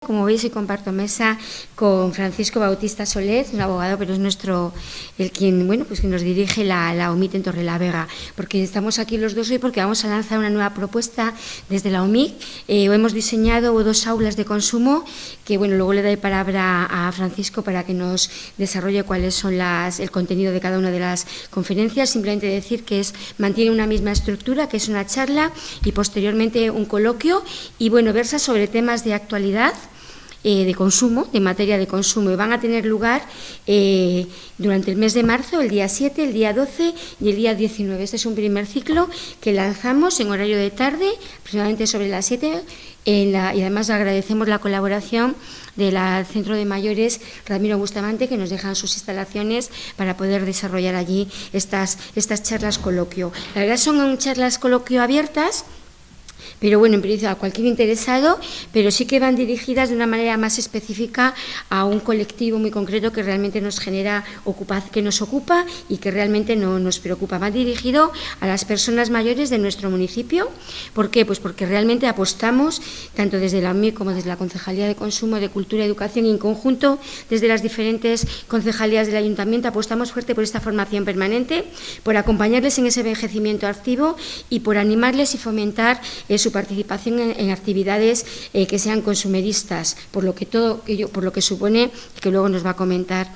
Como veis, y comparto mesa con Francisco Bautista Soler, un abogado, pero es quien nos dirige la OMIC en Torrelavega, porque estamos aquí los dos hoy porque vamos a lanzar una nueva propuesta desde la OMIC. Hemos diseñado 2 aulas de consumo que, luego le daré palabra a Francisco para que nos desarrolle cuáles son el contenido de cada una de las conferencias. Simplemente decir que mantiene una misma estructura, que es una charla y posteriormente un coloquio, y versa sobre temas de actualidad, de consumo, de materia de consumo, y van a tener lugar durante el mes de marzo, el día 7, el día 12 y el día 19. Este es un primer ciclo que lanzamos en horario de tarde, aproximadamente sobre las 7, y además agradecemos la colaboración del Centro de Mayores Ramiro Bustamante, que nos dejan sus instalaciones para poder desarrollar allí estas charlas coloquio. La verdad son charlas coloquio abiertas, pero en principio a cualquier interesado, pero sí que van dirigidas de una manera más específica a un colectivo muy concreto que realmente nos genera que nos ocupa y que realmente no nos preocupa. Va dirigido a las personas mayores de nuestro municipio. ¿Por qué? Pues porque realmente apostamos, tanto desde la OMIC como desde la Concejalía de Consumo, de Cultura y Educación, y en conjunto desde las diferentes concejalías del Ayuntamiento, apostamos fuerte por esta formación permanente, por acompañarles en ese envejecimiento activo y por animarles y fomentar su participación en actividades que sean consumeristas, por lo que supone, que luego nos va a comentar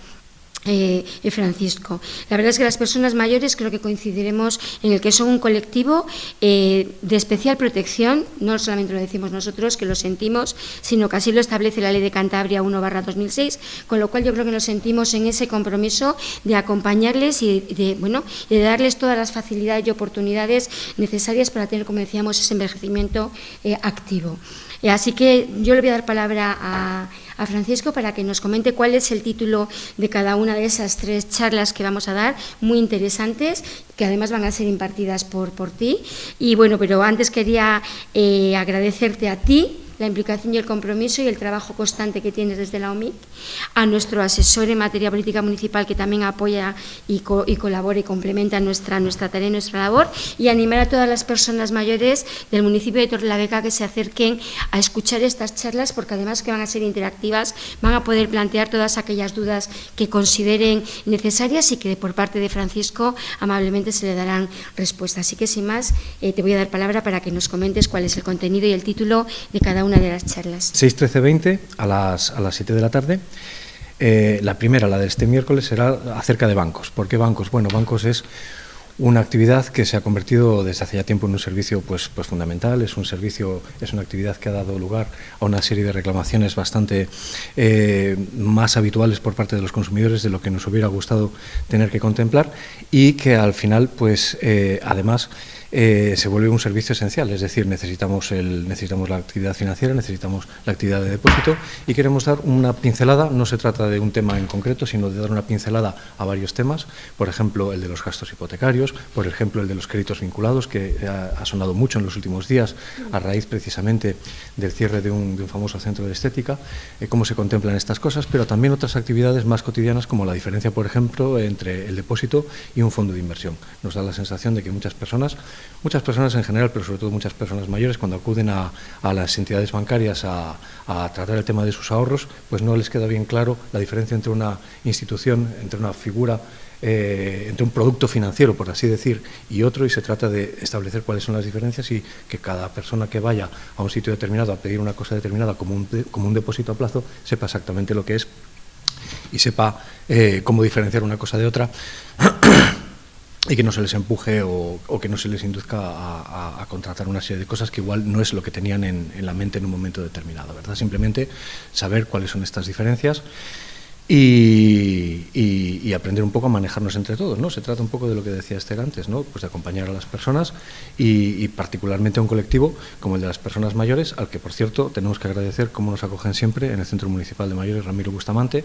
Francisco. La verdad es que las personas mayores creo que coincidiremos en el que son un colectivo de especial protección. No solamente lo decimos nosotros, que lo sentimos, sino que así lo establece la Ley de Cantabria 1/2006, con lo cual yo creo que nos sentimos en ese compromiso de acompañarles y de darles todas las facilidades y oportunidades necesarias para tener, como decíamos, ese envejecimiento activo. Así que yo le voy a dar palabra a Francisco para que nos comente cuál es el título de cada una de esas 3 charlas que vamos a dar, muy interesantes, que además van a ser impartidas por ti. Y pero antes quería agradecerte a ti la implicación y el compromiso y el trabajo constante que tienes desde la OMIC, a nuestro asesor en materia política municipal, que también apoya y colabora y complementa nuestra tarea y nuestra labor, y animar a todas las personas mayores del municipio de Torrelavega que se acerquen a escuchar estas charlas, porque además que van a ser interactivas, van a poder plantear todas aquellas dudas que consideren necesarias y que por parte de Francisco amablemente se le darán respuesta. Así que sin más, te voy a dar palabra para que nos comentes cuál es el contenido y el título de cada una de las charlas. 6, 13, 20 a las 7 de la tarde. La primera, la de este miércoles, será acerca de bancos. ¿Por qué bancos? Bancos es una actividad que se ha convertido desde hace ya tiempo en un servicio pues fundamental. Es una actividad que ha dado lugar a una serie de reclamaciones bastante más habituales por parte de los consumidores de lo que nos hubiera gustado tener que contemplar, y que al final además se vuelve un servicio esencial. Es decir, necesitamos la actividad financiera, necesitamos la actividad de depósito, y queremos dar una pincelada. No se trata de un tema en concreto, sino de dar una pincelada a varios temas. Por ejemplo, el de los gastos hipotecarios, por ejemplo, el de los créditos vinculados, que ha sonado mucho en los últimos días a raíz precisamente del cierre de un famoso centro de estética, cómo se contemplan estas cosas, pero también otras actividades más cotidianas, como la diferencia, por ejemplo, entre el depósito y un fondo de inversión. Nos da la sensación de que muchas personas en general, pero sobre todo muchas personas mayores, cuando acuden a las entidades bancarias a tratar el tema de sus ahorros, pues no les queda bien claro la diferencia entre una institución, entre una figura, entre un producto financiero, por así decir, y otro, y se trata de establecer cuáles son las diferencias, y que cada persona que vaya a un sitio determinado a pedir una cosa determinada, como un depósito a plazo, sepa exactamente lo que es y sepa cómo diferenciar una cosa de otra, y que no se les empuje o que no se les induzca a contratar una serie de cosas que igual no es lo que tenían en la mente en un momento determinado, ¿verdad? Simplemente saber cuáles son estas diferencias y aprender un poco a manejarnos entre todos, ¿no? Se trata un poco de lo que decía Esther antes, ¿no? Pues de acompañar a las personas y particularmente a un colectivo como el de las personas mayores, al que, por cierto, tenemos que agradecer cómo nos acogen siempre en el Centro Municipal de Mayores Ramiro Bustamante,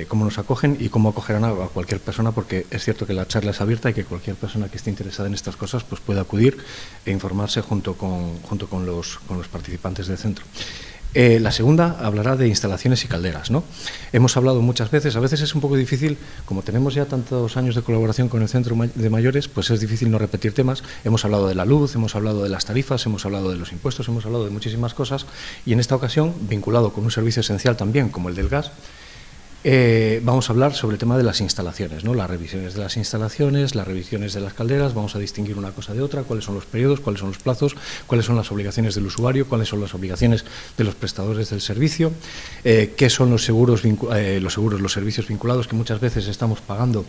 cómo nos acogen y cómo acogerán a cualquier persona, porque es cierto que la charla es abierta y que cualquier persona que esté interesada en estas cosas pues puede acudir e informarse junto con los participantes del centro. La segunda hablará de instalaciones y calderas, ¿no? Hemos hablado muchas veces, a veces es un poco difícil, como tenemos ya tantos años de colaboración con el Centro de Mayores, pues es difícil no repetir temas. Hemos hablado de la luz, hemos hablado de las tarifas, hemos hablado de los impuestos, hemos hablado de muchísimas cosas, y en esta ocasión, vinculado con un servicio esencial también, como el del gas, vamos a hablar sobre el tema de las instalaciones, ¿no? Las revisiones de las instalaciones, las revisiones de las calderas, vamos a distinguir una cosa de otra, cuáles son los periodos, cuáles son los plazos, cuáles son las obligaciones del usuario, cuáles son las obligaciones de los prestadores del servicio, qué son los servicios vinculados que muchas veces estamos pagando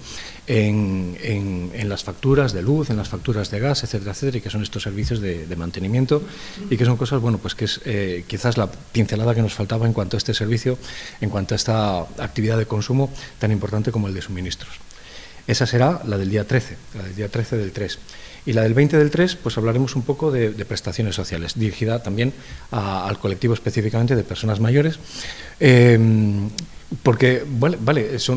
en las facturas de luz, en las facturas de gas, etcétera, etcétera, y que son estos servicios de mantenimiento, y que son cosas, bueno, pues que es quizás la pincelada que nos faltaba en cuanto a este servicio, en cuanto a esta actividad de consumo tan importante como el de suministros. Esa será la del día 13, la del día 13 del 3. Y la del 20 del 3, pues hablaremos un poco de prestaciones sociales, dirigida también al colectivo específicamente de personas mayores, porque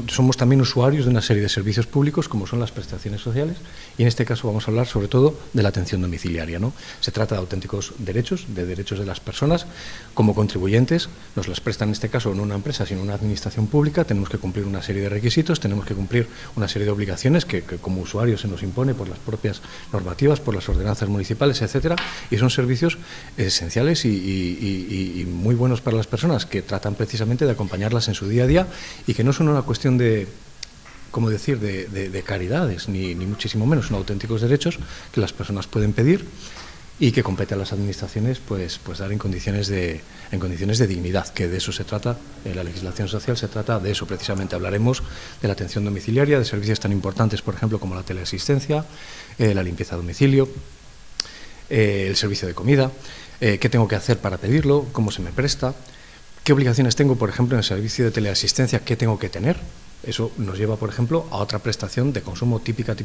somos también usuarios de una serie de servicios públicos como son las prestaciones sociales, y en este caso vamos a hablar sobre todo de la atención domiciliaria, ¿no? Se trata de auténticos derechos, de derechos de las personas como contribuyentes. Nos las prestan en este caso no una empresa sino una administración pública. Tenemos que cumplir una serie de requisitos, tenemos que cumplir una serie de obligaciones que como usuarios se nos impone por las propias normativas, por las ordenanzas municipales, etcétera, y son servicios esenciales y muy buenos para las personas, que tratan precisamente de acompañarlas en su día a día, y que no son una cuestión de, como decir, de caridades, ni muchísimo menos, son auténticos derechos que las personas pueden pedir y que compete a las administraciones pues dar en condiciones de dignidad, que de eso se trata. En la legislación social se trata de eso precisamente. Hablaremos de la atención domiciliaria, de servicios tan importantes, por ejemplo, como la teleasistencia, la limpieza a domicilio, el servicio de comida, qué tengo que hacer para pedirlo, cómo se me presta, qué obligaciones tengo, por ejemplo, en el servicio de teleasistencia, qué tengo que tener. Eso nos lleva, por ejemplo, a otra prestación de consumo típica,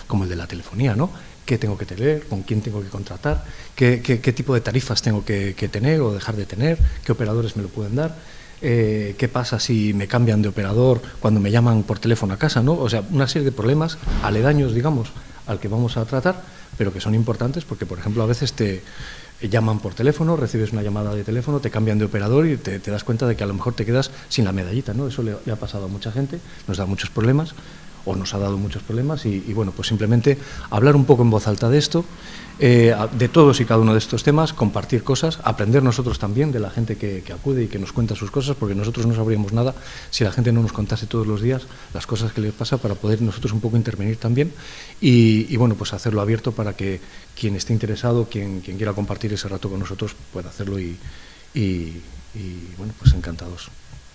como el de la telefonía, ¿no? ¿Qué tengo que tener? ¿Con quién tengo que contratar? ¿Qué tipo de tarifas tengo que tener o dejar de tener? ¿Qué operadores me lo pueden dar? ¿Qué pasa si me cambian de operador cuando me llaman por teléfono a casa, ¿no? O sea, una serie de problemas aledaños, digamos, al que vamos a tratar, pero que son importantes porque, por ejemplo, a veces te llaman por teléfono, recibes una llamada de teléfono, te cambian de operador y te das cuenta de que a lo mejor te quedas sin la medallita, ¿no? Eso le ha pasado a mucha gente, nos da muchos problemas, o nos ha dado muchos problemas, y bueno, pues simplemente hablar un poco en voz alta de esto, de todos y cada uno de estos temas, compartir cosas, aprender nosotros también de la gente que acude y que nos cuenta sus cosas, porque nosotros no sabríamos nada si la gente no nos contase todos los días las cosas que les pasa, para poder nosotros un poco intervenir también, y bueno, pues hacerlo abierto para que quien esté interesado, quien quiera compartir ese rato con nosotros, pueda hacerlo, y bueno, pues encantados.